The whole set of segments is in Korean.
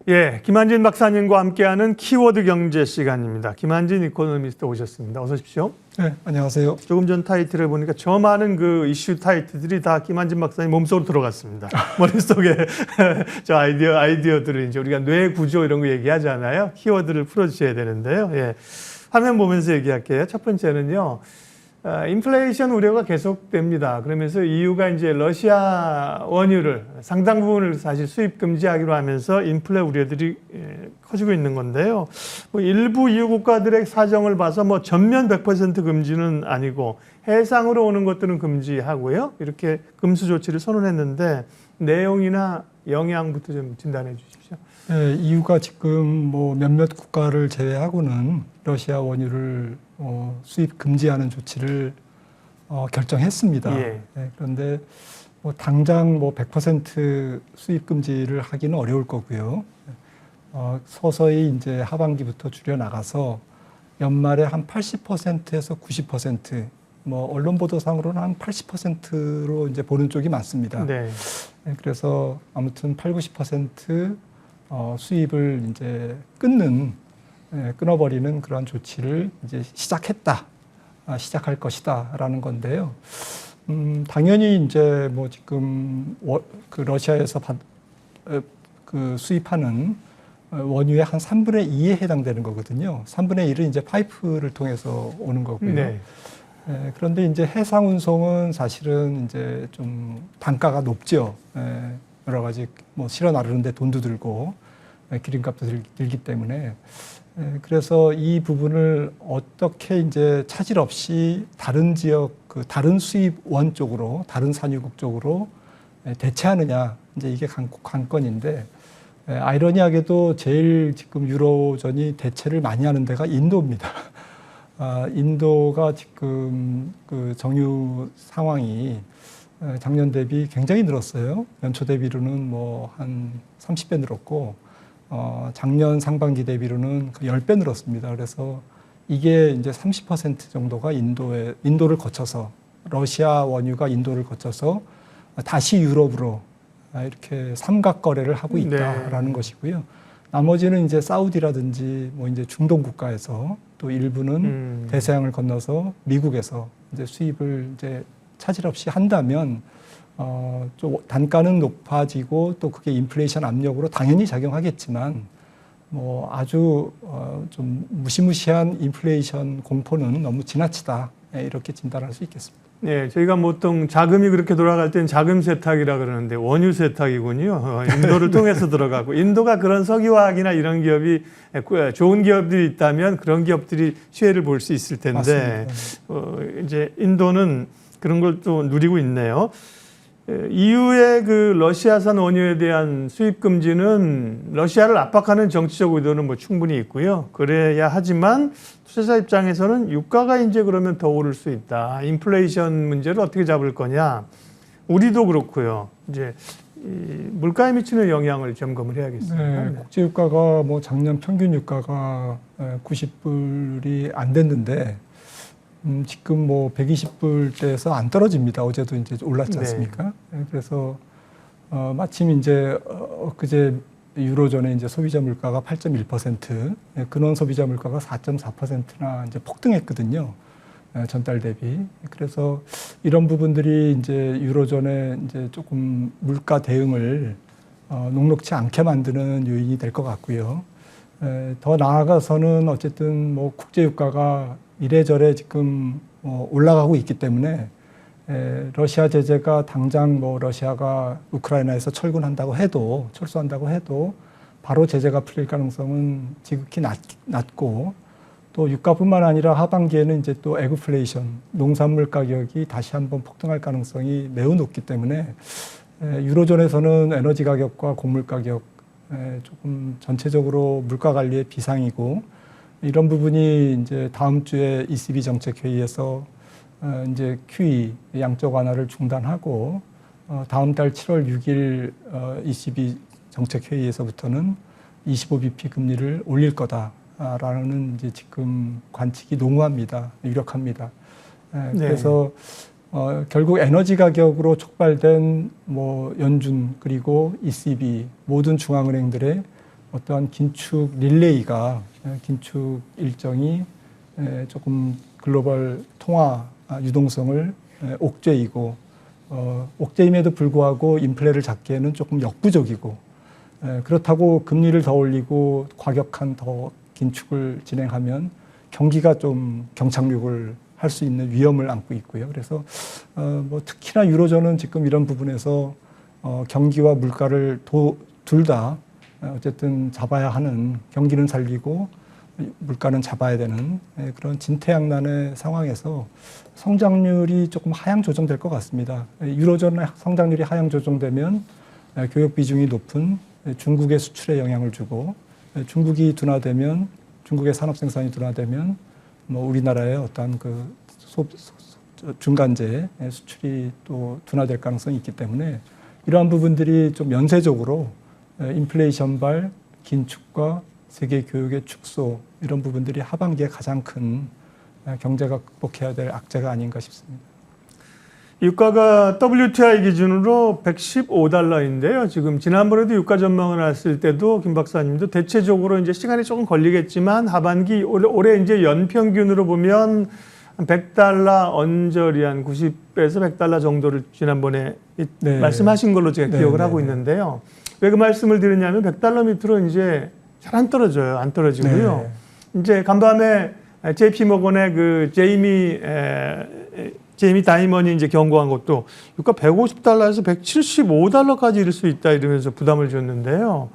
예, 김한진 박사님과 함께하는 키워드 경제 시간입니다. 김한진 이코노미스트 오셨습니다. 어서 오십시오. 네, 안녕하세요. 조금 전 타이틀을 보니까 저 많은 그 이슈 타이틀들이 다 김한진 박사님 몸속으로 들어갔습니다. 머릿속에 저 아이디어들을 이제 우리가 뇌 구조 이런 거 얘기하잖아요. 키워드를 풀어주셔야 되는데요. 예, 화면 보면서 얘기할게요. 첫 번째는요. 인플레이션 우려가 계속됩니다. 그러면서 EU가 이제 러시아 원유를 상당 부분을 사실 수입 금지하기로 하면서 인플레 우려들이 커지고 있는 건데요. 뭐 일부 EU 국가들의 사정을 봐서 뭐 전면 100% 금지는 아니고 해상으로 오는 것들은 금지하고요. 이렇게 금수 조치를 선언했는데 내용이나 영향부터 좀 진단해 주십시오. 네, EU가 지금 뭐 몇몇 국가를 제외하고는 러시아 원유를 수입 금지하는 조치를 결정했습니다. 예. 네, 그런데 뭐 당장 뭐 100% 수입 금지를 하기는 어려울 거고요. 서서히 이제 하반기부터 줄여 나가서 연말에 한 80%에서 90%, 뭐 언론 보도상으로는 한 80%로 이제 보는 쪽이 많습니다. 네. 네, 그래서 아무튼 80-90% 수입을 이제 끊어버리는 그런 조치를 이제 시작할 것이다라는 건데요. 당연히 이제 뭐 지금 그 러시아에서 수입하는 원유의 한 3분의 2에 해당되는 거거든요. 3분의 1은 이제 파이프를 통해서 오는 거고요. 네. 그런데 이제 해상 운송은 사실은 이제 좀 단가가 높죠. 여러 가지 뭐 실어 나르는데 돈도 들고 기름값도 들기 때문에 그래서 이 부분을 어떻게 이제 차질 없이 다른 지역 다른 수입원 쪽으로 다른 산유국 쪽으로 대체하느냐 이제 이게 관건인데 아이러니하게도 제일 지금 유로존이 대체를 많이 하는 데가 인도입니다. 인도가 지금 그 정유 상황이 작년 대비 굉장히 늘었어요. 연초 대비로는 뭐 한 30배 늘었고, 작년 상반기 대비로는 10배 늘었습니다. 그래서 이게 이제 30% 정도가 인도를 거쳐서, 러시아 원유가 인도를 거쳐서 다시 유럽으로 이렇게 삼각 거래를 하고 있다라는 것이고요. 나머지는 이제 사우디라든지 뭐 이제 중동 국가에서 또 일부는 대서양을 건너서 미국에서 이제 수입을 이제 차질 없이 한다면 좀 단가는 높아지고 또 그게 인플레이션 압력으로 당연히 작용하겠지만 뭐 아주 좀 무시무시한 인플레이션 공포는 너무 지나치다 이렇게 진단할 수 있겠습니다. 네, 저희가 보통 자금이 그렇게 돌아갈 때는 자금 세탁이라 그러는데 원유 세탁이군요. 인도를 통해서 들어가고 인도가 그런 석유화학이나 이런 기업이 좋은 기업들이 있다면 그런 기업들이 수혜를 볼 수 있을 텐데 이제 인도는 그런 걸 또 누리고 있네요. EU의 그 러시아산 원유에 대한 수입 금지는 러시아를 압박하는 정치적 의도는 뭐 충분히 있고요. 그래야 하지만 투자자 입장에서는 유가가 이제 그러면 더 오를 수 있다. 인플레이션 문제를 어떻게 잡을 거냐. 우리도 그렇고요. 이제 물가에 미치는 영향을 점검을 해야겠습니다. 네, 국제 유가가 뭐 작년 평균 유가가 90불이 안 됐는데 지금 뭐 120불대에서 안 떨어집니다. 어제도 이제 올랐지 않습니까? 네. 그래서 마침 이제 그제 유로존의 이제 소비자 물가가 8.1%, 근원 소비자 물가가 4.4%나 이제 폭등했거든요. 전달 대비. 그래서 이런 부분들이 이제 유로존의 이제 조금 물가 대응을 녹록치 않게 만드는 요인이 될 것 같고요. 더 나아가서는 어쨌든 뭐 국제 유가가 이래저래 지금 올라가고 있기 때문에 러시아 제재가 당장 뭐 러시아가 우크라이나에서 철수한다고 해도 바로 제재가 풀릴 가능성은 지극히 낮고 또 유가뿐만 아니라 하반기에는 이제 또 에그플레이션, 농산물 가격이 다시 한번 폭등할 가능성이 매우 높기 때문에 유로존에서는 에너지 가격과 곡물 가격 조금 전체적으로 물가 관리의 비상이고 이런 부분이 이제 다음 주에 ECB 정책 회의에서 이제 QE 양적 완화를 중단하고 다음 달 7월 6일 ECB 정책 회의에서부터는 25bp 금리를 올릴 거다라는 이제 지금 관측이 농후합니다. 유력합니다. 그래서 결국 에너지 가격으로 촉발된 뭐 연준 그리고 ECB 모든 중앙은행들의 어떠한 긴축 릴레이가 긴축 일정이 조금 글로벌 통화 유동성을 옥죄이고 옥죄임에도 불구하고 인플레를 잡기에는 조금 역부족이고 그렇다고 금리를 더 올리고 과격한 더 긴축을 진행하면 경기가 좀 경착륙을 할 수 있는 위험을 안고 있고요. 그래서 뭐 특히나 유로존은 지금 이런 부분에서 경기와 물가를 둘 다 어쨌든 잡아야 하는, 경기는 살리고 물가는 잡아야 되는 그런 진퇴양난의 상황에서 성장률이 조금 하향 조정될 것 같습니다. 유로존 성장률이 하향 조정되면 교역 비중이 높은 중국의 수출에 영향을 주고, 중국이 둔화되면, 중국의 산업 생산이 둔화되면 뭐 우리나라의 어떤 그 중간재 수출이 또 둔화될 가능성이 있기 때문에 이러한 부분들이 좀 연쇄적으로 인플레이션발 긴축과 세계 교역의 축소, 이런 부분들이 하반기에 가장 큰 경제가 극복해야 될 악재가 아닌가 싶습니다. 유가가 WTI 기준으로 115달러인데요. 지금 지난번에도 유가 전망을 했을 때도 김 박사님도 대체적으로 이제 시간이 조금 걸리겠지만 하반기 올해 이제 연평균으로 보면 한 100달러 언저리 한 90에서 100달러 정도를 지난번에 네. 말씀하신 걸로 제가 네, 기억을 네, 하고 네. 있는데요. 왜 그 말씀을 드리냐면 100달러 밑으로 이제 잘 안 떨어져요. 안 떨어지고요. 네. 이제 간밤에 JP 모건의 그 제이미 다이먼이 이제 경고한 것도 유가 150달러에서 175달러까지 이를 수 있다 이러면서 부담을 줬는데요.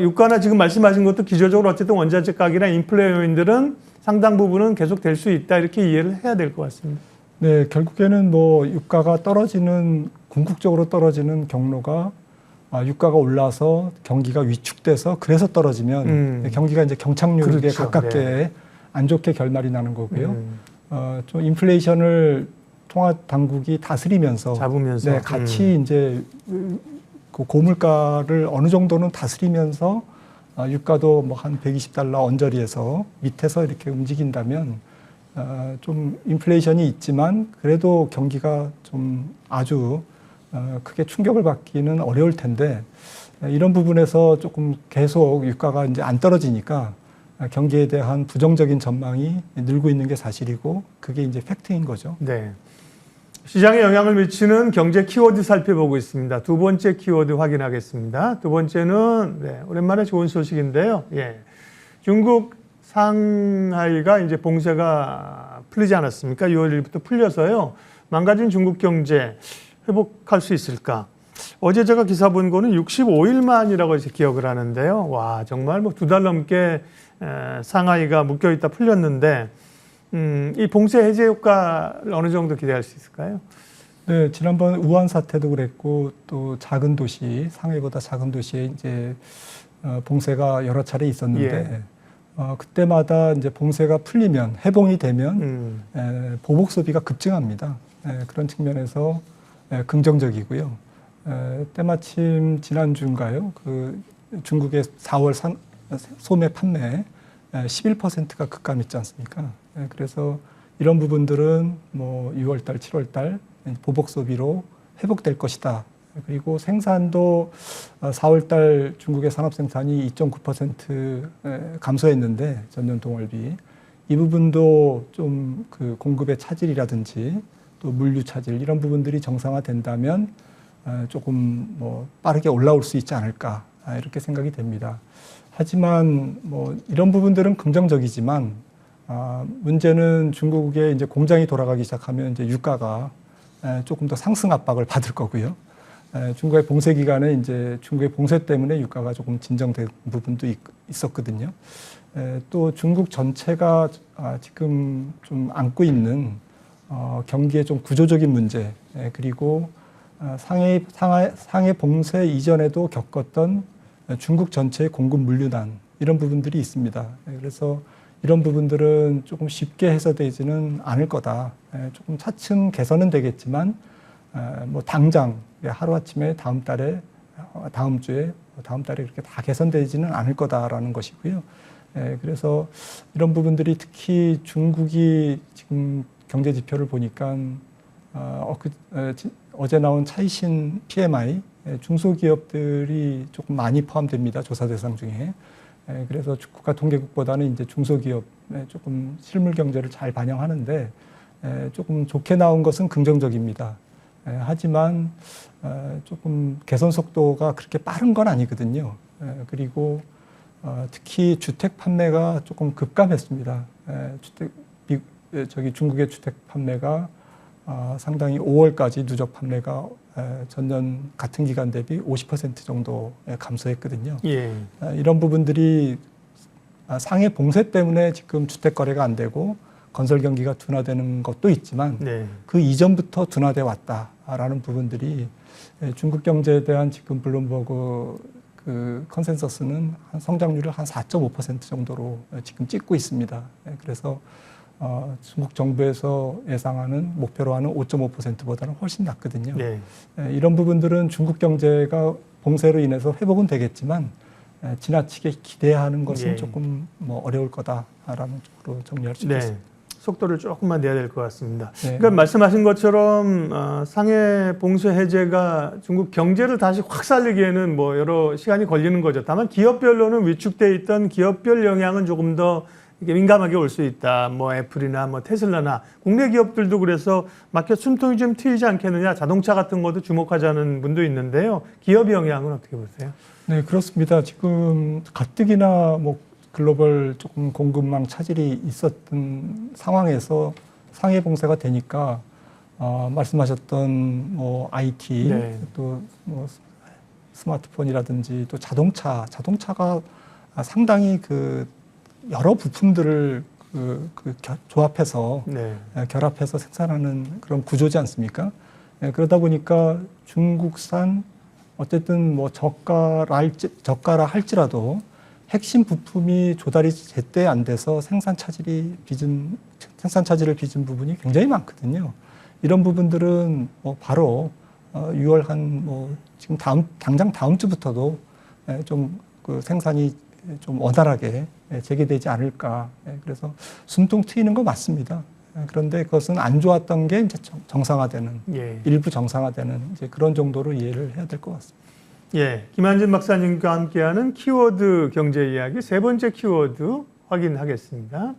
유가나 지금 말씀하신 것도 기저적으로 어쨌든 원자재 가격이나 인플레 요인들은 상당 부분은 계속 될 수 있다 이렇게 이해를 해야 될 것 같습니다. 네, 결국에는 뭐 유가가 떨어지는, 궁극적으로 떨어지는 경로가 유가가 올라서 경기가 위축돼서 그래서 떨어지면 경기가 이제 경착륙에 그렇죠. 가깝게 네. 안 좋게 결말이 나는 거고요. 좀 인플레이션을 통화 당국이 다스리면서 잡으면서 네, 같이 이제 그 고물가를 어느 정도는 다스리면서 유가도 뭐 한 120달러 언저리에서 밑에서 이렇게 움직인다면 좀 인플레이션이 있지만 그래도 경기가 좀 아주 크게 충격을 받기는 어려울 텐데 이런 부분에서 조금 계속 유가가 이제 안 떨어지니까 경기에 대한 부정적인 전망이 늘고 있는 게 사실이고 그게 이제 팩트인 거죠. 네. 시장에 영향을 미치는 경제 키워드 살펴보고 있습니다. 두 번째 키워드 확인하겠습니다. 두 번째는 오랜만에 좋은 소식인데요. 중국 상하이가 이제 봉쇄가 풀리지 않았습니까? 6월 1일부터 풀려서요. 망가진 중국 경제 회복할 수 있을까? 어제 제가 기사 본 거는 65일 만이라고 이제 기억을 하는데요. 와, 정말 뭐 2달 넘게 상하이가 묶여있다 풀렸는데 이 봉쇄 해제 효과를 어느 정도 기대할 수 있을까요? 네, 지난번 우한 사태도 그랬고 또 작은 도시, 상해보다 작은 도시에 이제 봉쇄가 여러 차례 있었는데 그때마다 이제 봉쇄가 풀리면, 해봉이 되면 보복 소비가 급증합니다. 그런 측면에서 긍정적이고요. 때마침 지난주인가요? 그 중국의 4월 소매 판매 11%가 급감했지 않습니까? 그래서 이런 부분들은 뭐 6월달, 7월달 보복 소비로 회복될 것이다. 그리고 생산도 4월달 중국의 산업 생산이 2.9% 감소했는데 전년 동월비 이 부분도 좀 그 공급의 차질이라든지 또 물류 차질 이런 부분들이 정상화된다면 조금 뭐 빠르게 올라올 수 있지 않을까 이렇게 생각이 됩니다. 하지만 뭐 이런 부분들은 긍정적이지만 문제는 중국의 이제 공장이 돌아가기 시작하면 이제 유가가 조금 더 상승 압박을 받을 거고요. 중국의 봉쇄 기간에 이제 중국의 봉쇄 때문에 유가가 조금 진정된 부분도 있었거든요. 또 중국 전체가 지금 좀 안고 있는 경기의 좀 구조적인 문제 그리고 상해 봉쇄 이전에도 겪었던 중국 전체의 공급 물류난 이런 부분들이 있습니다. 그래서 이런 부분들은 조금 쉽게 해소되지는 않을 거다. 조금 차츰 개선은 되겠지만 뭐 당장 하루아침에 다음 달에 이렇게 다 개선되지는 않을 거다라는 것이고요. 그래서 이런 부분들이 특히 중국이 지금 경제 지표를 보니까 어제 나온 차이신 PMI 중소기업들이 조금 많이 포함됩니다. 조사 대상 중에. 그래서 국가통계국보다는 이제 중소기업 조금 실물 경제를 잘 반영하는데 조금 좋게 나온 것은 긍정적입니다. 하지만 조금 개선 속도가 그렇게 빠른 건 아니거든요. 그리고 특히 주택 판매가 조금 급감했습니다. 중국의 주택 판매가 상당히 5월까지 누적 판매가 전년 같은 기간 대비 50% 정도 감소했거든요. 예. 이런 부분들이 상해 봉쇄 때문에 지금 주택 거래가 안 되고 건설 경기가 둔화되는 것도 있지만 네. 그 이전부터 둔화돼 왔다라는 부분들이 중국 경제에 대한 지금 블룸버그 그 컨센서스는 한 성장률을 한 4.5% 정도로 지금 찍고 있습니다. 그래서 중국 정부에서 예상하는 목표로 하는 5.5%보다는 훨씬 낮거든요. 네. 이런 부분들은 중국 경제가 봉쇄로 인해서 회복은 되겠지만 지나치게 기대하는 것은 예. 조금 어려울 거다라는 쪽으로 정리할 수 네. 있겠습니다. 속도를 조금만 내야 될 것 같습니다. 네. 그러니까 말씀하신 것처럼 상해 봉쇄 해제가 중국 경제를 다시 확 살리기에는 뭐 여러 시간이 걸리는 거죠. 다만 기업별로는 위축돼 있던 기업별 영향은 조금 더 이게 민감하게 올 수 있다. 뭐 애플이나 뭐 테슬라나 국내 기업들도 그래서 마켓 숨통이 좀 트이지 않겠느냐. 자동차 같은 것도 주목하자는 분도 있는데요. 기업 영향은 어떻게 보세요? 네, 그렇습니다. 지금 가뜩이나 뭐 글로벌 조금 공급망 차질이 있었던 상황에서 상해 봉쇄가 되니까 말씀하셨던 뭐 IT 네. 또 뭐 스마트폰이라든지 또 자동차가 상당히 그 여러 부품들을 조합해서 네. 결합해서 생산하는 그런 구조지 않습니까? 그러다 보니까 중국산 어쨌든 뭐 저가라 할지라도 핵심 부품이 조달이 제때 안 돼서 생산 차질을 빚은 부분이 굉장히 많거든요. 이런 부분들은 뭐 바로 6월 지금 당장 다음 주부터도 좀 그 생산이 좀 원활하게 재개되지 않을까. 그래서 숨통 트이는 거 맞습니다. 그런데 그것은 안 좋았던 게 이제 정상화되는, 예. 일부 정상화되는 이제 그런 정도로 이해를 해야 될 것 같습니다. 예. 김한진 박사님과 함께하는 키워드 경제 이야기 세 번째 키워드 확인하겠습니다.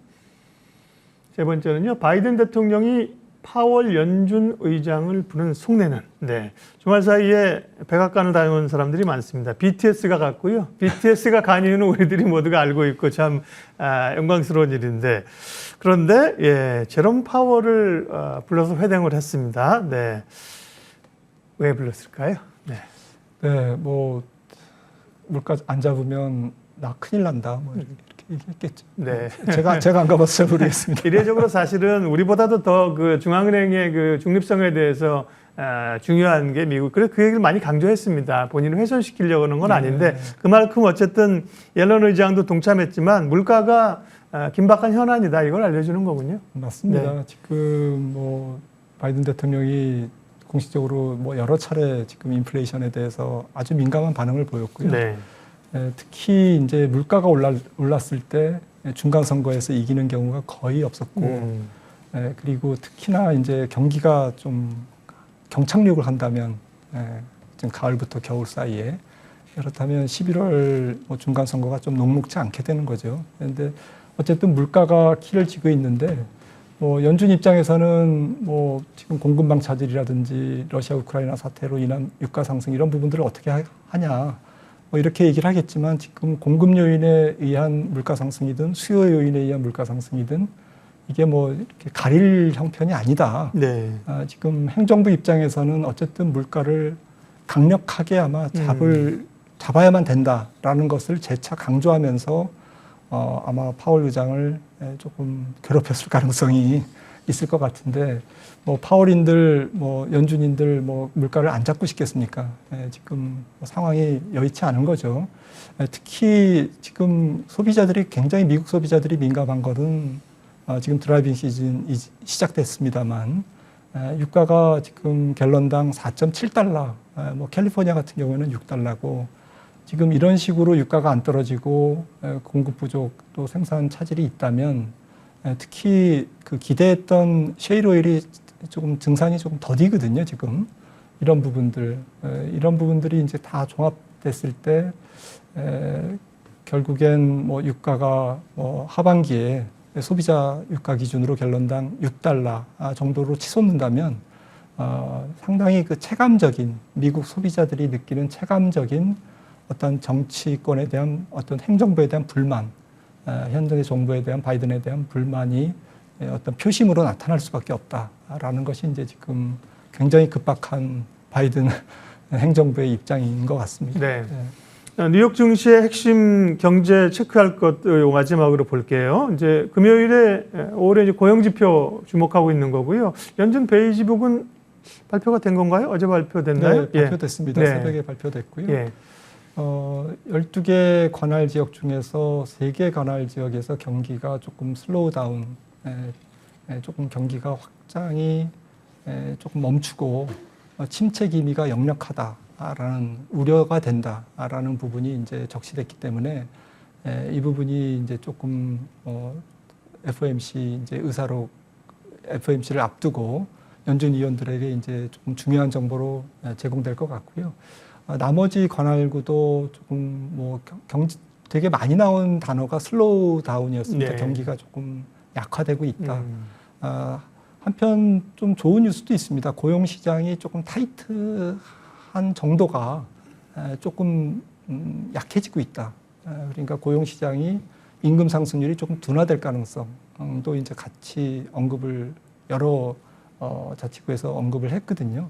세 번째는요. 바이든 대통령이 파월 연준 의장을 부른 속내는. 네. 주말 사이에 백악관을 다녀온 사람들이 많습니다. BTS가 갔고요. BTS가 간 이유는 우리들이 모두가 알고 있고 참 영광스러운 일인데 그런데 예, 제롬 파월을 불러서 회동을 했습니다. 네. 왜 불렀을까요? 네. 네, 뭐 물가 안 잡으면 나 큰일 난다. 뭐 이렇게 얘기했겠죠. 네. 제가 안 가봤어요, 모르겠습니다. 이례적으로 사실은 우리보다도 더 그 중앙은행의 그 중립성에 대해서 중요한 게 미국. 그래서 그 얘기를 많이 강조했습니다. 본인을 훼손시키려고 하는 건 아닌데 그만큼 어쨌든 옐런 의장도 동참했지만 물가가 긴박한 현안이다. 이걸 알려주는 거군요. 맞습니다. 네. 지금 뭐 바이든 대통령이 공식적으로 뭐 여러 차례 지금 인플레이션에 대해서 아주 민감한 반응을 보였고요. 네. 특히 이제 물가가 올랐을 때 중간 선거에서 이기는 경우가 거의 없었고, 그리고 특히나 이제 경기가 좀 경착륙을 한다면 지금 가을부터 겨울 사이에 그렇다면 11월 뭐 중간 선거가 좀 녹록지 않게 되는 거죠. 그런데 어쨌든 물가가 키를 쥐고 있는데. 뭐 연준 입장에서는 뭐 지금 공급망 차질이라든지 러시아 우크라이나 사태로 인한 유가 상승 이런 부분들을 어떻게 하냐 뭐 이렇게 얘기를 하겠지만 지금 공급 요인에 의한 물가 상승이든 수요 요인에 의한 물가 상승이든 이게 뭐 이렇게 가릴 형편이 아니다. 네. 지금 행정부 입장에서는 어쨌든 물가를 강력하게 아마 잡아야만 된다라는 것을 재차 강조하면서 아마 파월 의장을 조금 괴롭혔을 가능성이 있을 것 같은데, 뭐 파월인들, 뭐 연준인들, 뭐 물가를 안 잡고 싶겠습니까? 지금 상황이 여의치 않은 거죠. 특히 지금 소비자들이 굉장히 미국 소비자들이 민감한 것은 지금 드라이빙 시즌이 시작됐습니다만 유가가 지금 갤런당 4.7달러, 뭐 캘리포니아 같은 경우에는 6달러고. 지금 이런 식으로 유가가 안 떨어지고 공급 부족 또 생산 차질이 있다면 특히 그 기대했던 셰일 오일이 조금 증산이 조금 더디거든요. 지금 이런 부분들이 이제 다 종합됐을 때 결국엔 뭐 유가가 뭐 하반기에 소비자 유가 기준으로 갤런당 6달러 정도로 치솟는다면 상당히 그 체감적인 미국 소비자들이 느끼는 체감적인 어떤 정치권에 대한 어떤 행정부에 대한 불만, 현재 정부에 대한 바이든에 대한 불만이 어떤 표심으로 나타날 수밖에 없다라는 것이 이제 지금 굉장히 급박한 바이든 행정부의 입장인 것 같습니다. 네. 뉴욕 증시의 핵심 경제 체크할 것 마지막으로 볼게요. 이제 금요일에 5월에 이제 고용 지표 주목하고 있는 거고요. 연준 베이지북은 발표가 된 건가요? 어제 발표됐나요? 네, 발표됐습니다. 네. 새벽에 발표됐고요. 예. 12개 관할 지역 중에서 3개 관할 지역에서 경기가 조금 슬로우 다운, 조금 경기가 확장이 조금 멈추고 침체 기미가 역력하다라는 우려가 된다라는 부분이 이제 적시됐기 때문에 이 부분이 이제 조금 FOMC 이제 FOMC를 앞두고 연준 위원들에게 이제 조금 중요한 정보로 제공될 것 같고요. 나머지 관할구도 조금 뭐 되게 많이 나온 단어가 슬로우 다운이었습니다. 네. 경기가 조금 약화되고 있다. 한편 좀 좋은 뉴스도 있습니다. 고용 시장이 조금 타이트한 정도가 조금 약해지고 있다. 그러니까 고용 시장이 임금 상승률이 조금 둔화될 가능성도 이제 같이 언급을 여러 자치구에서 언급을 했거든요.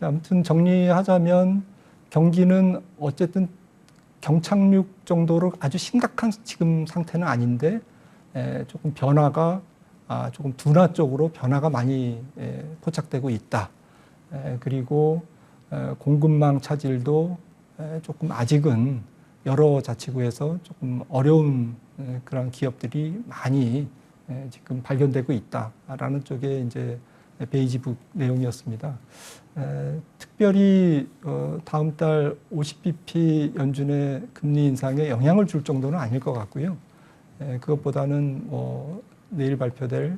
아무튼 정리하자면 경기는 어쨌든 경착륙 정도로 아주 심각한 지금 상태는 아닌데 조금 변화가 조금 둔화 쪽으로 변화가 많이 포착되고 있다. 그리고 공급망 차질도 조금 아직은 여러 자치구에서 조금 어려운 그런 기업들이 많이 지금 발견되고 있다라는 쪽에 이제 베이지북 내용이었습니다. 특별히 다음 달 50bp 연준의 금리 인상에 영향을 줄 정도는 아닐 것 같고요. 그것보다는 내일 발표될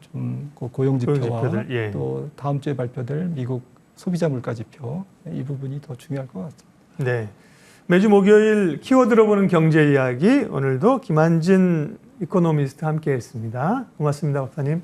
좀 고용 지표와 예. 또 다음 주에 발표될 미국 소비자 물가 지표 이 부분이 더 중요할 것 같습니다. 네. 매주 목요일 키워드로 보는 경제 이야기 오늘도 김한진 이코노미스트 함께했습니다. 고맙습니다, 박사님.